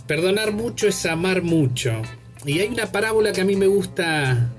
Perdonar mucho es amar mucho. Y hay una parábola que a mí me gusta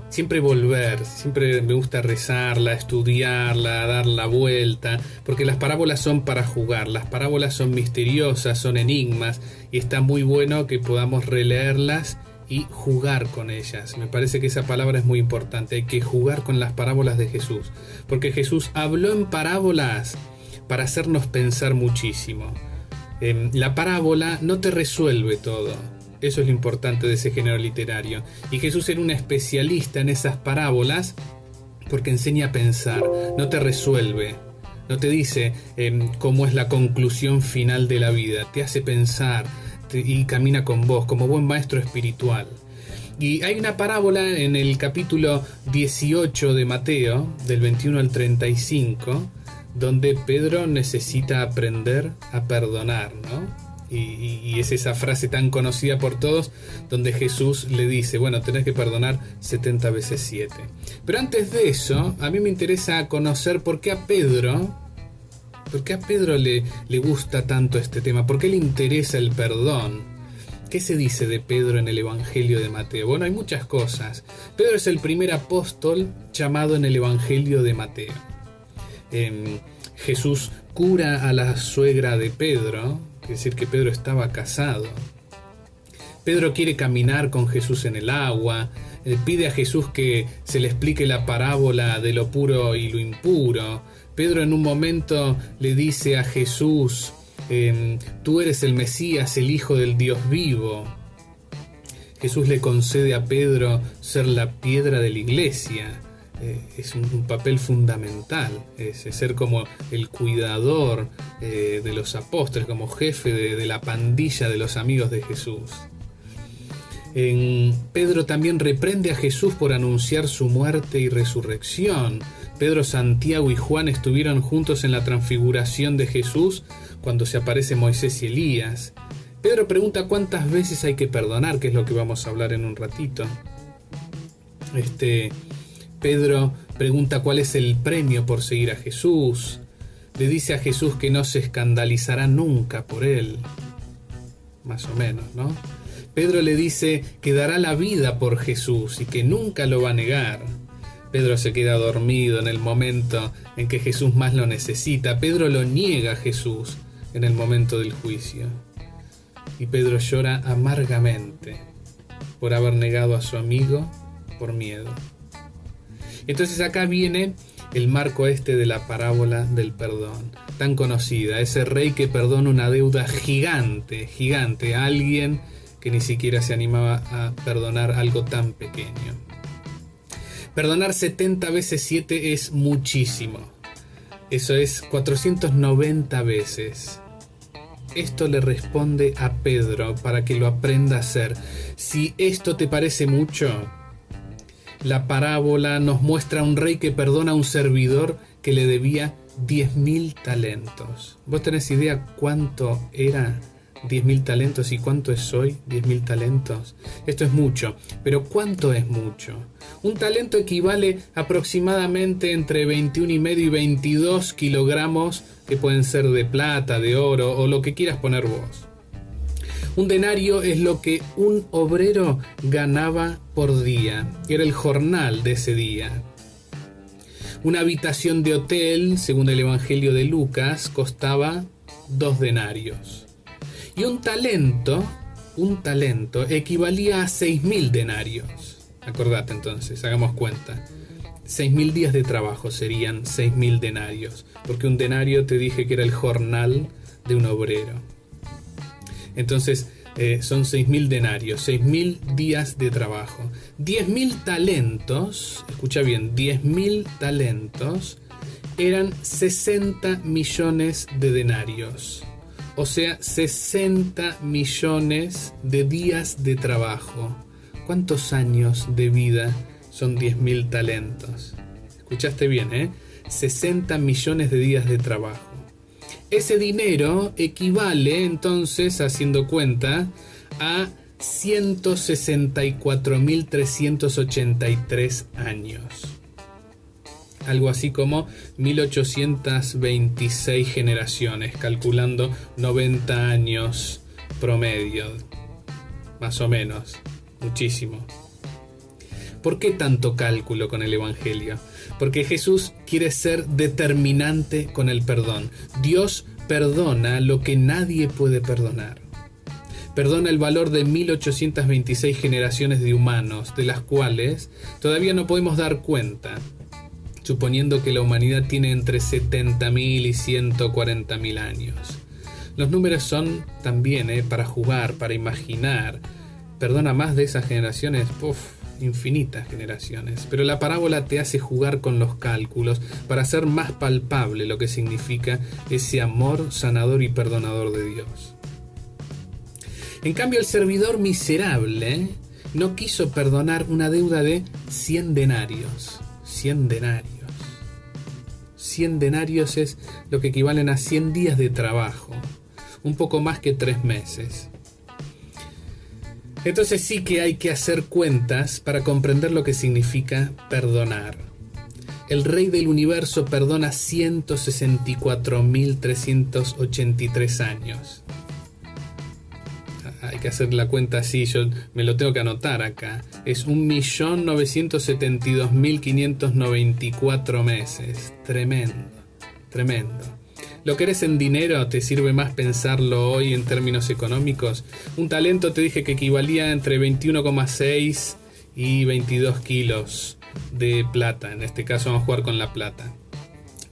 siempre volver, siempre me gusta rezarla, estudiarla, dar la vuelta, porque las parábolas son para jugar, las parábolas son misteriosas, son enigmas, y está muy bueno que podamos releerlas y jugar con ellas. Me parece que esa palabra es muy importante, hay que jugar con las parábolas de Jesús, porque Jesús habló en parábolas para hacernos pensar muchísimo. La parábola no te resuelve todo. Eso es lo importante de ese género literario. Y Jesús era un especialista en esas parábolas porque enseña a pensar, no te resuelve. No te dice cómo es la conclusión final de la vida. Te hace pensar y camina con vos como buen maestro espiritual. Y hay una parábola en el capítulo 18 de Mateo, del 21 al 35, donde Pedro necesita aprender a perdonar, ¿no? Y es esa frase tan conocida por todos, donde Jesús le dice, bueno, tenés que perdonar 70 veces 7. Pero antes de eso, a mí me interesa conocer por qué a Pedro le gusta tanto este tema, por qué le interesa el perdón. ¿Qué se dice de Pedro en el Evangelio de Mateo? Bueno, hay muchas cosas. Pedro es el primer apóstol llamado en el Evangelio de Mateo. Jesús cura a la suegra de Pedro, quiere decir que Pedro estaba casado. Pedro quiere caminar con Jesús en el agua, pide a Jesús que se le explique la parábola de lo puro y lo impuro. Pedro en un momento le dice a Jesús, tú eres el Mesías, el Hijo del Dios vivo. Jesús le concede a Pedro ser la piedra de la iglesia. Es un papel fundamental, es ser como el cuidador de los apóstoles, como jefe de la pandilla de los amigos de Jesús. Pedro también reprende a Jesús por anunciar su muerte y resurrección. Pedro, Santiago y Juan estuvieron juntos en la transfiguración de Jesús cuando se aparece Moisés y Elías. Pedro pregunta cuántas veces hay que perdonar, que es lo que vamos a hablar en un ratito. Pedro pregunta cuál es el premio por seguir a Jesús. Le dice a Jesús que no se escandalizará nunca por él. Más o menos, ¿no? Pedro le dice que dará la vida por Jesús y que nunca lo va a negar. Pedro se queda dormido en el momento en que Jesús más lo necesita. Pedro lo niega a Jesús en el momento del juicio. Y Pedro llora amargamente por haber negado a su amigo por miedo. Entonces acá viene el marco de la parábola del perdón, tan conocida, ese rey que perdona una deuda gigante, a alguien que ni siquiera se animaba a perdonar algo tan pequeño. Perdonar 70 veces 7 es muchísimo, eso es 490 veces. Esto le responde a Pedro para que lo aprenda a hacer. Si esto te parece mucho, la parábola nos muestra a un rey que perdona a un servidor que le debía 10.000 talentos. ¿Vos tenés idea cuánto era 10.000 talentos y cuánto es hoy 10.000 talentos? Esto es mucho, pero ¿cuánto es mucho? Un talento equivale aproximadamente entre 21,5 y 22 kilogramos, que pueden ser de plata, de oro o lo que quieras poner vos. Un denario es lo que un obrero ganaba por día, era el jornal de ese día. Una habitación de hotel, según el Evangelio de Lucas, costaba 2 denarios. Y un talento equivalía a 6.000 denarios. Acordate entonces, hagamos cuenta. 6.000 días de trabajo serían 6.000 denarios, porque un denario te dije que era el jornal de un obrero. Entonces son 6.000 denarios, 6.000 días de trabajo. 10.000 talentos, escucha bien, 10.000 talentos eran 60 millones de denarios. O sea, 60 millones de días de trabajo. ¿Cuántos años de vida son 10.000 talentos? Escuchaste bien, 60 millones de días de trabajo. Ese dinero equivale entonces, haciendo cuenta, a 164.383 años. Algo así como 1826 generaciones, calculando 90 años promedio, más o menos, muchísimo. ¿Por qué tanto cálculo con el Evangelio? Porque Jesús quiere ser determinante con el perdón. Dios perdona lo que nadie puede perdonar. Perdona el valor de 1826 generaciones de humanos, de las cuales todavía no podemos dar cuenta, suponiendo que la humanidad tiene entre 70.000 y 140.000 años. Los números son también para jugar, para imaginar. Perdona más de esas generaciones, infinitas generaciones, pero la parábola te hace jugar con los cálculos para hacer más palpable lo que significa ese amor sanador y perdonador de Dios. En cambio, el servidor miserable no quiso perdonar una deuda de 100 denarios. 100 denarios. 100 denarios es lo que equivalen a 100 días de trabajo, un poco más que 3 meses. Entonces sí que hay que hacer cuentas para comprender lo que significa perdonar. El Rey del Universo perdona 164.383 años. Hay que hacer la cuenta así, yo me lo tengo que anotar acá. Es 1.972.594 meses. Tremendo, tremendo. ¿Lo querés en dinero? ¿Te sirve más pensarlo hoy en términos económicos? Un talento te dije que equivalía entre 21,6 y 22 kilos de plata. En este caso vamos a jugar con la plata.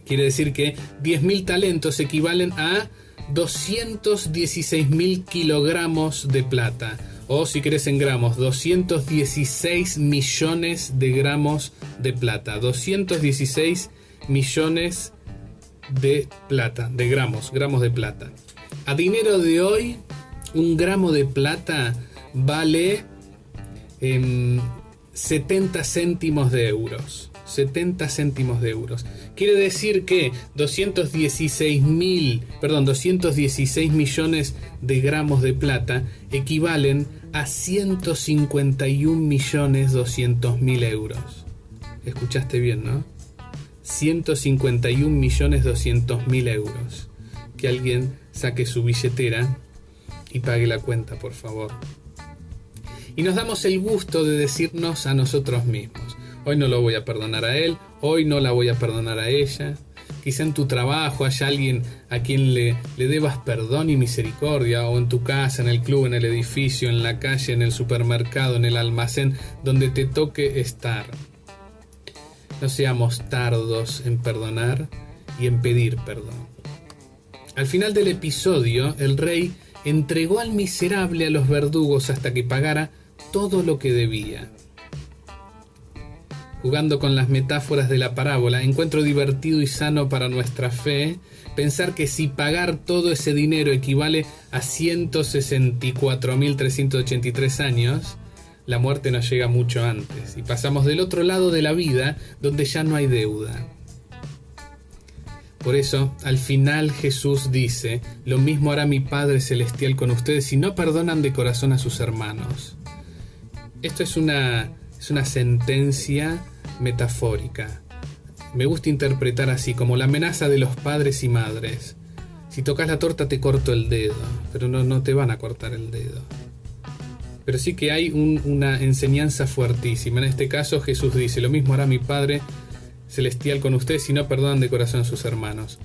Quiere decir que 10.000 talentos equivalen a 216.000 kilogramos de plata. O si querés en gramos, 216 millones de gramos de plata. 216 millones de plata, de gramos de plata. A dinero de hoy, un gramo de plata vale 70 céntimos de euros. 70 céntimos de euros. Quiere decir que 216 millones de gramos de plata equivalen a 151.200.000 euros. Escuchaste bien, ¿no? 151.200.000 euros. Que alguien saque su billetera y pague la cuenta, por favor. Y nos damos el gusto de decirnos a nosotros mismos: hoy no lo voy a perdonar a él, hoy no la voy a perdonar a ella. Quizá en tu trabajo haya alguien a quien le debas perdón y misericordia, o en tu casa, en el club, en el edificio, en la calle, en el supermercado, en el almacén, donde te toque estar. No seamos tardos en perdonar y en pedir perdón. Al final del episodio, el rey entregó al miserable a los verdugos hasta que pagara todo lo que debía. Jugando con las metáforas de la parábola, encuentro divertido y sano para nuestra fe pensar que si pagar todo ese dinero equivale a 164.383 años, la muerte nos llega mucho antes y pasamos del otro lado de la vida, donde ya no hay deuda. Por eso, al final Jesús dice: lo mismo hará mi Padre Celestial con ustedes si no perdonan de corazón a sus hermanos. Esto es una sentencia metafórica. Me gusta interpretar así, como la amenaza de los padres y madres. Si tocas la torta te corto el dedo, pero no te van a cortar el dedo. Pero sí que hay una enseñanza fuertísima. En este caso Jesús dice: lo mismo hará mi Padre Celestial con ustedes si no perdonan de corazón a sus hermanos.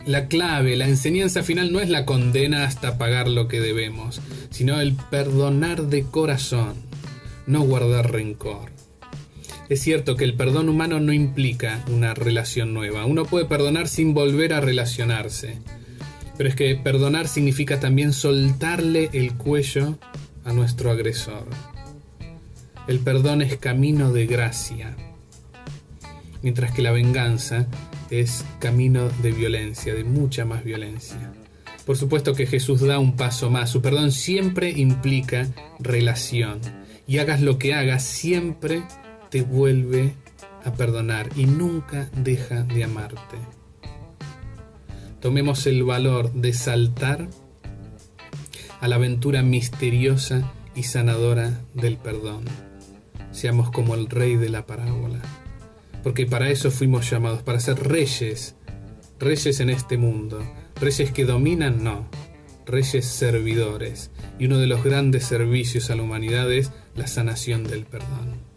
La clave, la enseñanza final no es la condena hasta pagar lo que debemos, sino el perdonar de corazón, no guardar rencor. Es cierto que el perdón humano no implica una relación nueva. Uno puede perdonar sin volver a relacionarse. Pero es que perdonar significa también soltarle el cuello a nuestro agresor. El perdón es camino de gracia, mientras que la venganza es camino de violencia, de mucha más violencia. Por supuesto que Jesús da un paso más. Su perdón siempre implica relación. Y hagas lo que hagas, siempre te vuelve a perdonar y nunca deja de amarte. Tomemos el valor de saltar a la aventura misteriosa y sanadora del perdón. Seamos como el rey de la parábola. Porque para eso fuimos llamados, para ser reyes en este mundo. Reyes que dominan, no. reyes servidores, y uno de los grandes servicios a la humanidad es la sanación del perdón.